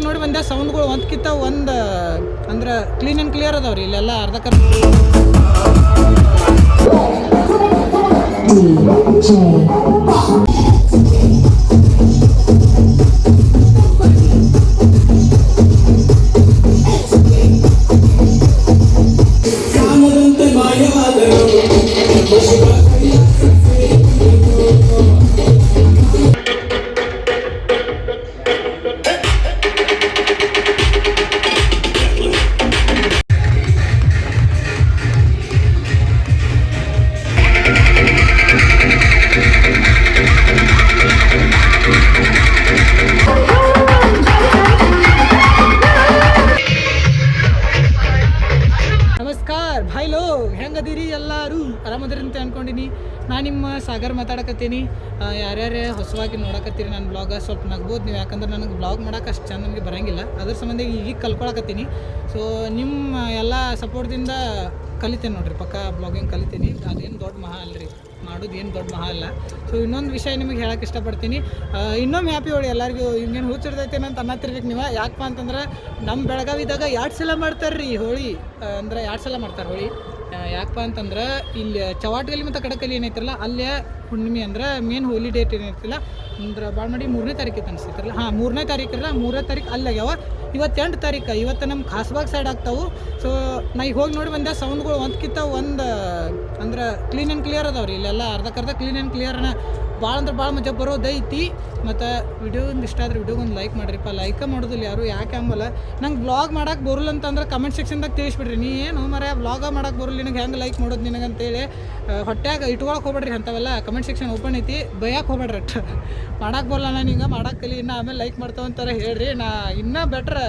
ನೋಡಿ ಬಂದೆ ಸೌಂಡ್ಗಳು ಒಂದ್ಕಿಂತ ಒಂದು ಅಂದ್ರೆ ಕ್ಲೀನ್ ಆ್ಯಂಡ್ ಕ್ಲಿಯರ್ ಅದಾವ್ರಿ ಇಲ್ಲೆಲ್ಲ ಅರ್ಧಕ್ಕ ಹೆಂಗದಿರಿ ಎಲ್ಲರೂ ಆರಾಮದಿರಿ ಅಂತ ಅನ್ಕೊಂಡಿನಿ. ನಾನು ನಿಮ್ಮ ಸಾಗರ್ ಮಾತಾಡಕತ್ತೀನಿ. ಯಾರ್ಯಾರೇ ಹೊಸವಾಗಿ ನೋಡಕತ್ತೀರಿ ನನ್ನ ಬ್ಲಾಗ ಸ್ವಲ್ಪ ನಗ್ಬೋದು ನೀವು, ಯಾಕಂದ್ರೆ ನನಗೆ ಬ್ಲಾಗ್ ಮಾಡೋಕೆ ಅಷ್ಟು ಚಂದ ನಮಗೆ ಬರೋಂಗಿಲ್ಲ. ಅದ್ರ ಸಂಬಂಧ ಈಗ ಕಲ್ಕೊಳಕತ್ತೀನಿ. ಸೊ ನಿಮ್ಮ ಎಲ್ಲ ಸಪೋರ್ಟ್ದಿಂದ ಕಲಿತೇನೆ ನೋಡಿರಿ, ಪಕ್ಕ ಬ್ಲಾಗಿಂಗ್ ಕಲಿತೀನಿ. ಅದೇನು ದೊಡ್ಡ ಮಹಾ ಅಲ್ರಿ, ಮಾಡೋದು ಏನು ದೊಡ್ಡ ಮಹಾ ಅಲ್ಲ. ಸೊ ಇನ್ನೊಂದು ವಿಷಯ ನಿಮಗೆ ಹೇಳಕ್ಕೆ ಇಷ್ಟಪಡ್ತೀನಿ. ಇನ್ನೊಮ್ಮೆ ಹ್ಯಾಪಿ ಹೋಳಿ ಎಲ್ಲರಿಗೂ. ಹಿಂಗೇನು ಹುಚ್ಚಿಡ್ತೈತೇನೆ ಅಂತ ಅನ್ನತ್ತಿರ್ಬೇಕು ನೀವು. ಯಾಕಪ್ಪ ಅಂತಂದ್ರೆ ನಮ್ಮ ಬೆಳಗಾವಿದಾಗ 2 ಸಲ ಮಾಡ್ತಾರೆ ರೀ ಹೋಳಿ, ಅಂದ್ರೆ 2 ಸಲ ಮಾಡ್ತಾರೆ ಹೋಳಿ. ಯಾಕಪ್ಪ ಅಂತಂದ್ರೆ ಇಲ್ಲಿ ಚವಾಟ್ಗಲ್ಲಿ ಮತ್ತು ಕಡಕಲ್ಲಿ ಏನೈತಿರಲ್ಲ ಅಲ್ಲೇ ಹುಣ್ಣಿಮೆ ಅಂದ್ರೆ ಮೇನ್ ಹೋಲಿ ಡೇಟ್ ಏನೈತಿಲ್ಲ ಅಂದ್ರೆ ಭಾಳ ಮಾಡಿ 3ನೇ ತಾರೀಕು ಅನಿಸ್ತೈತಿರಲ್ಲ. 3ನೇ ತಾರೀಕು ಇರಲ್ಲ, 3ನೇ ತಾರೀಕು ಅಲ್ಲಾಗ್ಯಾವ. ಇವತ್ತು 8 ತಾರೀಕು, ಇವತ್ತು ನಮ್ಮ ಖಾಸಬಾಗ್ ಸೈಡ್ ಆಗ್ತಾವೆ. ಸೊ ನಾ ಈಗ ಹೋಗಿ ನೋಡಿ ಬಂದೆ ಸೌಂಡ್ಗಳು ಒಂದ್ಕಿಂತ ಒಂದು ಅಂದ್ರೆ ಕ್ಲೀನ್ ಆ್ಯಂಡ್ ಕ್ಲಿಯರ್ ಅದಾವ್ರಿ ಇಲ್ಲೆಲ್ಲ ಅರ್ಧಕ್ಕರ್ಧ ಕ್ಲೀನ್ ಆ್ಯಂಡ್ ಕ್ಲಿಯರ್ನ ಭಾಳ ಅಂದ್ರೆ ಭಾಳ ಮಜಾ ಬರೋದೈತಿ. ಮತ್ತು ವಿಡಿಯೋ ಒಂದು ಇಷ್ಟ ಆದರೆ ವಿಡಿಯೋಗೊಂದು ಲೈಕ್ ಮಾಡಿರಿಪ್ಪ. ಲೈಕ ಮಾಡೋದಿಲ್ಲ ಯಾರು, ಯಾಕೆ ಅಂಬಲ್ಲ. ನಂಗೆ ಬ್ಲಾಗ್ ಮಾಡೋಕೆ ಬರಲ್ಲ ಅಂತಂದ್ರೆ ಕಮೆಂಟ್ ಸೆಕ್ಷನ್ದಾಗ ತಿಳಿಸ್ಬಿಡ್ರಿ. ನೀ ಏನು ಮರ ಬ್ಲಾಗ ಮಾಡೋಕೆ ಬರಲ್ಲ ನಿನಗೆ ಹೆಂಗೆ ಲೈಕ್ ಮಾಡೋದು ನಿನಗಂತೇಳಿ ಹೊಟ್ಟೆಯಾಗ ಇಟ್ಕೊಳಕ್ಕೆ ಹೋಗ್ಬೇಡ್ರಿ. ಅಂಥವೆಲ್ಲ ಕಮೆಂಟ್ ಸೆಕ್ಷನ್ ಓಪನ್ ಐತಿ, ಬೈಯಕ್ಕೆ ಹೋಗ್ಬೇಡ್ರಿ. ಮಾಡೋಕೆ ಬರಲ್ಲ ನಾನು ಹಿಂಗೆ ಮಾಡೋಕೆ ಕಲಿ, ಇನ್ನು ಆಮೇಲೆ ಲೈಕ್ ಮಾಡ್ತಾವಂತಾರೆ ಹೇಳ್ರಿ. ನಾ ಇನ್ನೂ ಬೆಟ್ರ್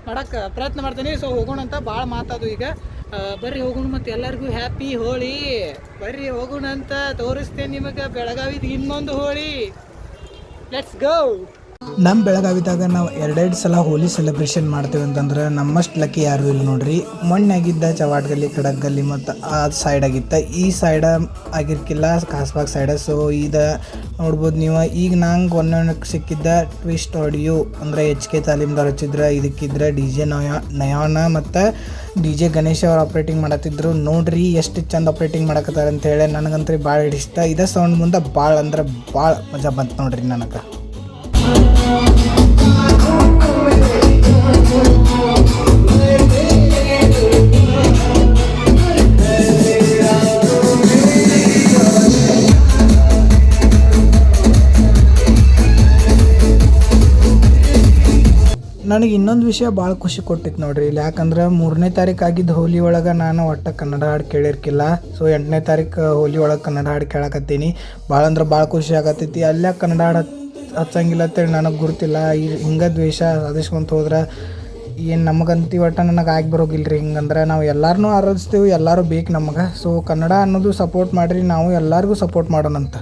ಮಾಡೋಕ್ಕೆ ಪ್ರಯತ್ನ ಮಾಡ್ತೀನಿ. ಸೊ ಹೋಗೋಣ ಅಂತ ಭಾಳ ಮಾತಾದು ಈಗ. ಬರ್ರಿ ಹೋಗೋಣ ಮತ್ತು ಎಲ್ಲರಿಗೂ ಹ್ಯಾಪಿ ಹೋಳಿ. ಬರ್ರಿ ಹೋಗೋಣ ಅಂತ ತೋರಿಸ್ತೇನೆ ನಿಮಗೆ ಬೆಳಗಾವಿದ ಇನ್ನೊಂದು ಹೋಳಿ. Let's go. ನಮ್ಮ ಬೆಳಗಾವಿದಾಗ ನಾವು 2 ಸಲ ಹೋಲಿ ಸೆಲೆಬ್ರೇಷನ್ ಮಾಡ್ತೇವೆ ಅಂತಂದ್ರೆ ನಮ್ಮಷ್ಟು ಲಕ್ಕಿ ಯಾರು ಇಲ್ಲ ನೋಡ್ರಿ. ಮೊನ್ನೆಯಾಗಿದ್ದ ಚವಾಟ್ಗಲ್ಲಿ ಕಡಗಲ್ಲಿ ಮತ್ತು ಆ ಸೈಡ್ ಆಗಿತ್ತ, ಈ ಸೈಡ ಆಗಿರ್ಕಿಲ್ಲ ಖಾಸಬಾಗ್ ಸೈಡ. ಸೊ ಇದು ನೋಡ್ಬೋದು ನೀವು. ಈಗ ನಂಗೆ ಒಂದೊಂದಕ್ಕೆ ಸಿಕ್ಕಿದ್ದ ಟ್ವಿಸ್ಟ್ ಆಡಿಯೋ ಅಂದರೆ HK ತಾಲೀಮ್ದವ್ರು ಹಚ್ಚಿದ್ರೆ, ಇದಕ್ಕಿದ್ರೆ DJ ನಯಾನ ಮತ್ತು DJ ಗಣೇಶ್ ಅವ್ರು ಆಪ್ರೇಟಿಂಗ್ ಮಾಡತ್ತಿದ್ರು. ನೋಡ್ರಿ ಎಷ್ಟು ಚಂದ ಆಪ್ರೇಟಿಂಗ್ ಮಾಡಕತ್ತಾರೆ ಅಂತೇಳಿ. ನನಗಂತೂ ಭಾಳ ಇಷ್ಟ. ಇದೇ ಸೌಂಡ್ ಮುಂದೆ ಭಾಳ ಅಂದ್ರೆ ಭಾಳ ಮಜಾ ಬಂತು ನೋಡ್ರಿ ನನಗೆ. ನನಗೆ ಇನ್ನೊಂದು ವಿಷಯ ಭಾಳ ಖುಷಿ ಕೊಟ್ಟಿತ್ತು ನೋಡ್ರಿ ಇಲ್ಲಿ. ಯಾಕಂದ್ರೆ 3ನೇ ತಾರೀಕು ಆಗಿದ್ದು ಹೋಲಿ ಒಳಗೆ ನಾನು ಒಟ್ಟು ಕನ್ನಡ ಹಾಡು ಕೇಳಿರ್ಕಿಲ್ಲ. ಸೊ 8ನೇ ತಾರೀಕು ಹೋಲಿ ಒಳಗೆ ಕನ್ನಡ ಹಾಡು ಕೇಳಕತ್ತೀನಿ. ಭಾಳ ಅಂದ್ರೆ ಭಾಳ ಖುಷಿ ಆಗತ್ತೈತಿ. ಅಲ್ಲೇ ಕನ್ನಡ ಹಾಡು ಹಚ್ಚಂಗಿಲ್ಲ ಅಂತೇಳಿ ನನಗೆ ಗುರುತಿಲ್ಲ. ಹಿಂಗೆ ದ್ವೇಷ ಸಾಧಿಸ್ಕೊಂತ ಹೋದ್ರೆ ಏನು ನಮಗಂತ ಒಟ್ಟು ನನಗೆ ಆಗಿ ಬರೋಗಿಲ್ಲ ರೀ. ಹಿಂಗಂದ್ರೆ ನಾವು ಎಲ್ಲರನ್ನೂ ಆರಾಧಿಸ್ತೀವಿ, ಎಲ್ಲರೂ ಬೇಕು ನಮಗೆ. ಸೊ ಕನ್ನಡ ಅನ್ನೋದು ಸಪೋರ್ಟ್ ಮಾಡಿರಿ, ನಾವು ಎಲ್ಲರಿಗೂ ಸಪೋರ್ಟ್ ಮಾಡೋಣಂತ.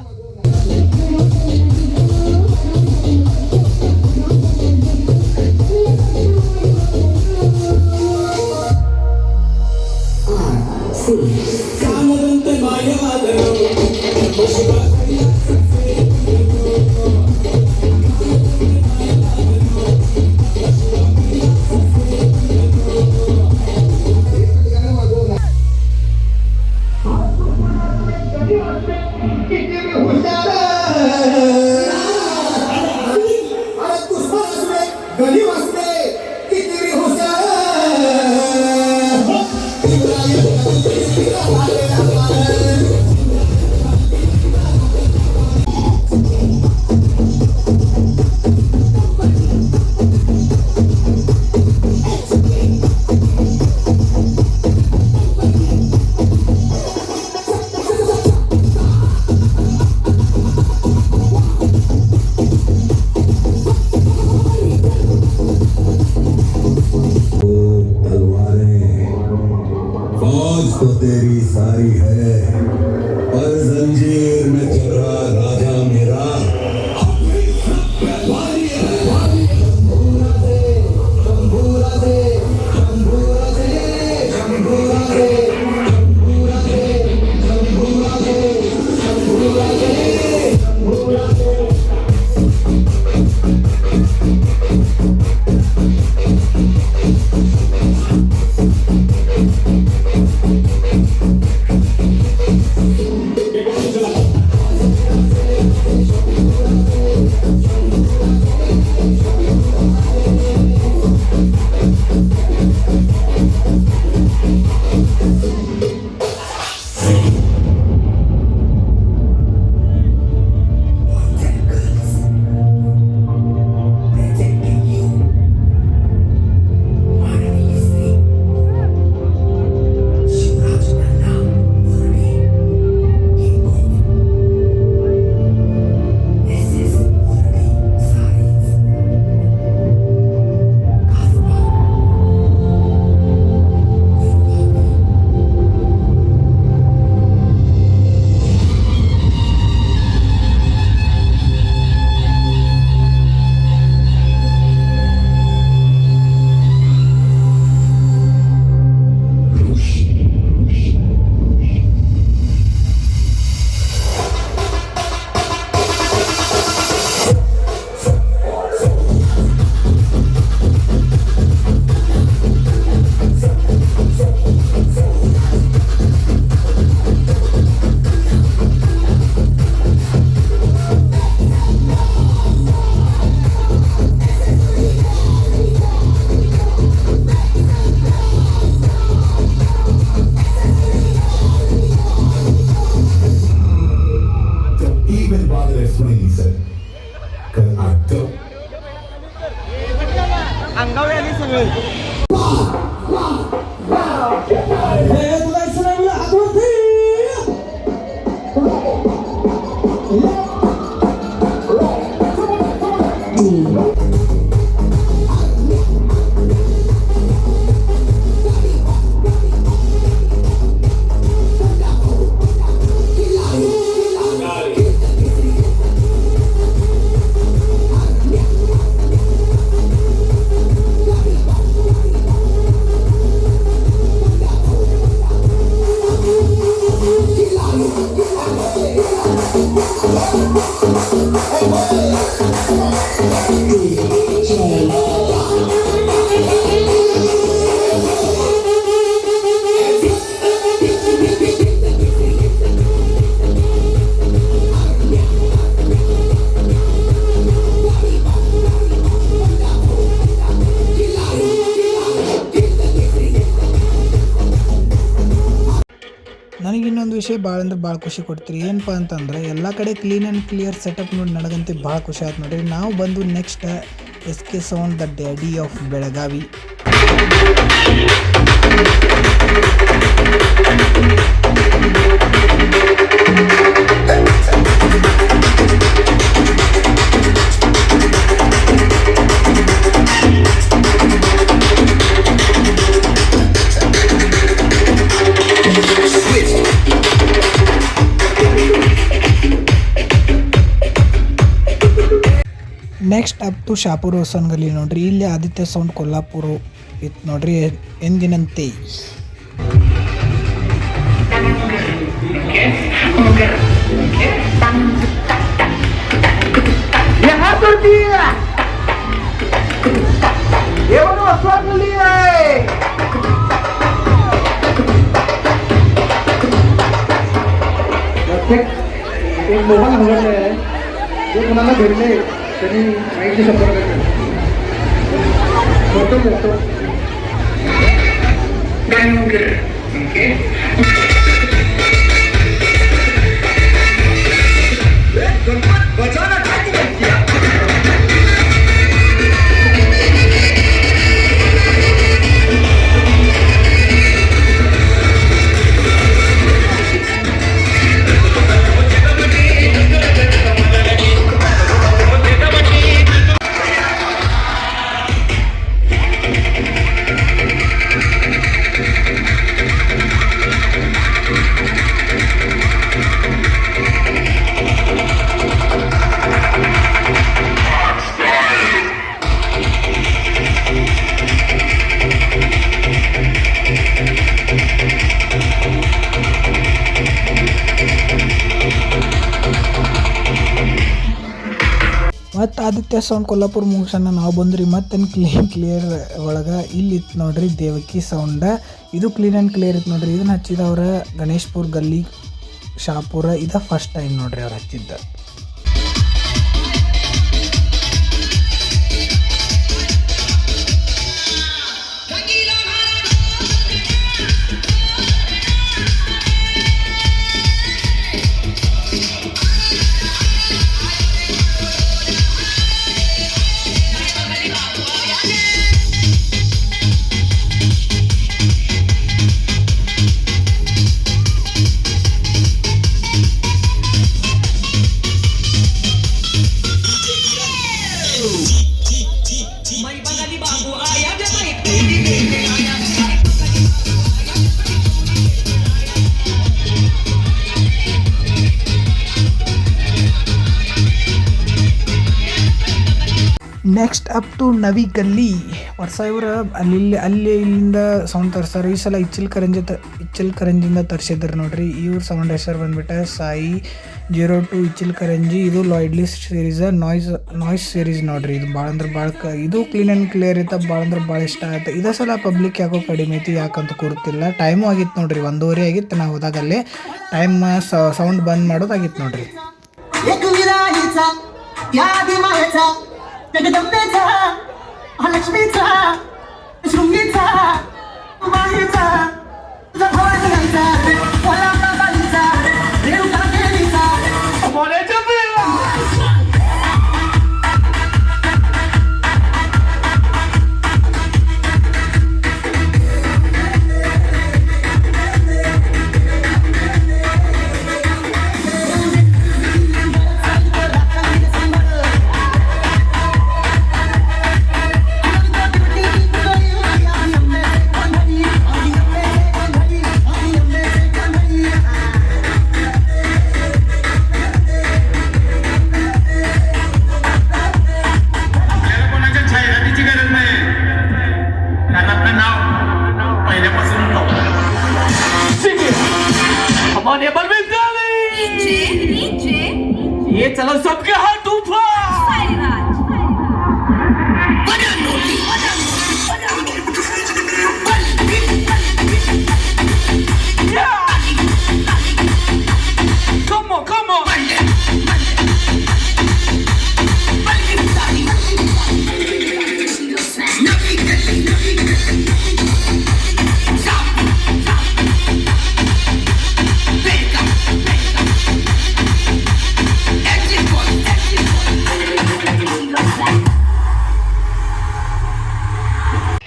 freezer. Atau अंगावर आली सगळे ನನಗೆ ಇನ್ನೊಂದು ವಿಷಯ ಭಾಳ ಅಂದ್ರೆ ಭಾಳ ಖುಷಿ ಕೊಡ್ತೀರಿ ಏನಪ್ಪ ಅಂತಂದ್ರೆ ಎಲ್ಲ ಕಡೆ ಕ್ಲೀನ್ ಆ್ಯಂಡ್ ಕ್ಲಿಯರ್ ಸೆಟಪ್ ನೋಡಿ ನನಗಂತೂ ಭಾಳ ಖುಷಿ ಆಯ್ತು ನೋಡಿರಿ. ನಾವು ಬಂದು next SK sound the daddy of Belagavi. Next up to Shahapur ಹೊಸನಗಲ್ಲಿ ನೋಡ್ರಿ. ಇಲ್ಲಿ ಆದಿತ್ಯ ಸೌಂಡ್ ಕೊಲ್ಲಾಪುರ ಇತ್ತು ನೋಡ್ರಿ ಎಂದಿನಂತೆ. मोबाईल हवडले ते कुणाला भेटले त्यांनी माहिती संपर्क फोटो फोटो ಮತ್ತು ಆದಿತ್ಯ ಸೌಂಡ್ ಕೊಲ್ಲಾಪುರ ಮುಗಿಸೋಣ ನಾವು ಬಂದ್ರಿ. ಮತ್ತು ಕ್ಲಿಯರ್ ಒಳಗೆ ಇಲ್ಲಿ ಇತ್ತು ನೋಡ್ರಿ ದೇವಕಿ ಸೌಂಡ. ಇದು ಕ್ಲೀನ್ ಆ್ಯಂಡ್ ಕ್ಲಿಯರ್ ಇತ್ತು ನೋಡ್ರಿ. ಇದನ್ನು ಹಚ್ಚಿದವ್ರ ಗಣೇಶ್ಪುರ್ ಗಲ್ಲಿ ಶಾಪುರ. ಇದು ಫಸ್ಟ್ ಟೈಮ್ ನೋಡ್ರಿ ಅವ್ರು ಹಚ್ಚಿದ್ದ. ನೆಕ್ಸ್ಟ್ ಅಪ್ ಟು ನವಿ ಗಲ್ಲಿ ವರ್ಷ ಇವರು ಅಲ್ಲಿ ಇಲ್ಲಿಂದ ಸೌಂಡ್ ತರಿಸ್ತಾರೆ. ಈ ಸಲ ಇಚ್ಚಲ್ಕರಂಜಿಯಿಂದ ತರಿಸಿದ್ರು ನೋಡ್ರಿ. ಇವ್ರ ಸೌಂಡ್ ಹೆಸರು ಬಂದ್ಬಿಟ್ಟು ಸಾಯಿ 02 ಇಚ್ಚಲ್ಕರಂಜಿ. ಇದು ಲಾಯ್ಡ್ಲಿ ಸೀರೀಸ್ ನಾಯ್ಸ್ ಸೀರೀಸ್ ನೋಡ್ರಿ. ಇದು ಭಾಳ ಅಂದ್ರೆ ಭಾಳ ಇದು ಕ್ಲೀನ್ ಆ್ಯಂಡ್ ಕ್ಲಿಯರ್ ಇತ್ತು. ಭಾಳ ಅಂದ್ರೆ ಭಾಳ ಇಷ್ಟ ಆಯ್ತು. ಇದೇ ಸಲ ಪಬ್ಲಿಕ್ ಯಾಕೋ ಕಡಿಮೆ ಐತಿ, ಯಾಕಂತ ಕೂರ್ತಿಲ್ಲ. ಟೈಮು ಆಗಿತ್ತು ನೋಡ್ರಿ, 1:30 ಆಗಿತ್ತು. ನಾವು ಹೋದಾಗಲ್ಲೇ ಟೈಮ್ ಸೌಂಡ್ ಬಂದ್ ಮಾಡೋದಾಗಿತ್ತು ನೋಡ್ರಿ. जगदंबेचा लक्ष्मीचा शृंगीचा माहीचा तुझा भवानीचा कोल्हापूरचा रेणुका देवीचा बोलायचं ये चलो सबके हाथ ऊपर Come on, come on.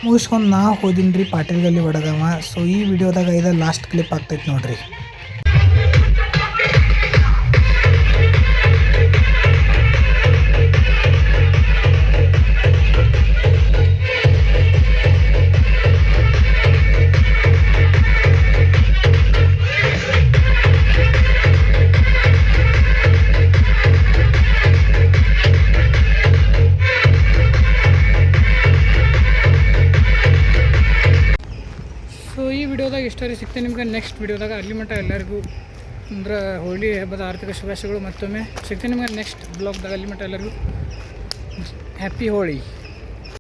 ಮುಗಿಸ್ಕೊಂಡು ನಾ ಹೋದಿನಿ ರೀ ಪಾಟೀಲ್ ಗಲ್ಲಿ ಒಡಗವ. ಸೊ ಈ ವಿಡಿಯೋದಾಗ ಇದು ಲಾಸ್ಟ್ ಕ್ಲಿಪ್ ಆಗ್ತೈತೆ ನೋಡ್ರಿ. ಸೊ ಈ ವಿಡಿಯೋದಾಗ ಇಷ್ಟರಿ ಸಿಗ್ತೇನೆ ನಿಮ್ಗೆ ನೆಕ್ಸ್ಟ್ ವಿಡಿಯೋದಾಗ. ಅಲ್ಲಿ ಮಟ್ಟ ಎಲ್ಲರಿಗೂ ಅಂದ್ರೆ ಹೋಳಿ ಹಬ್ಬದ ಆರ್ಥಿಕ ಶುಭಾಶಯಗಳು. ಮತ್ತೊಮ್ಮೆ ಸಿಗ್ತೇನೆ ನಿಮ್ಗೆ ನೆಕ್ಸ್ಟ್ ಬ್ಲಾಗ್ದಾಗ. ಅಲ್ಲಿ ಮಟ್ಟ ಎಲ್ಲರಿಗೂ ಹ್ಯಾಪಿ ಹೋಳಿ.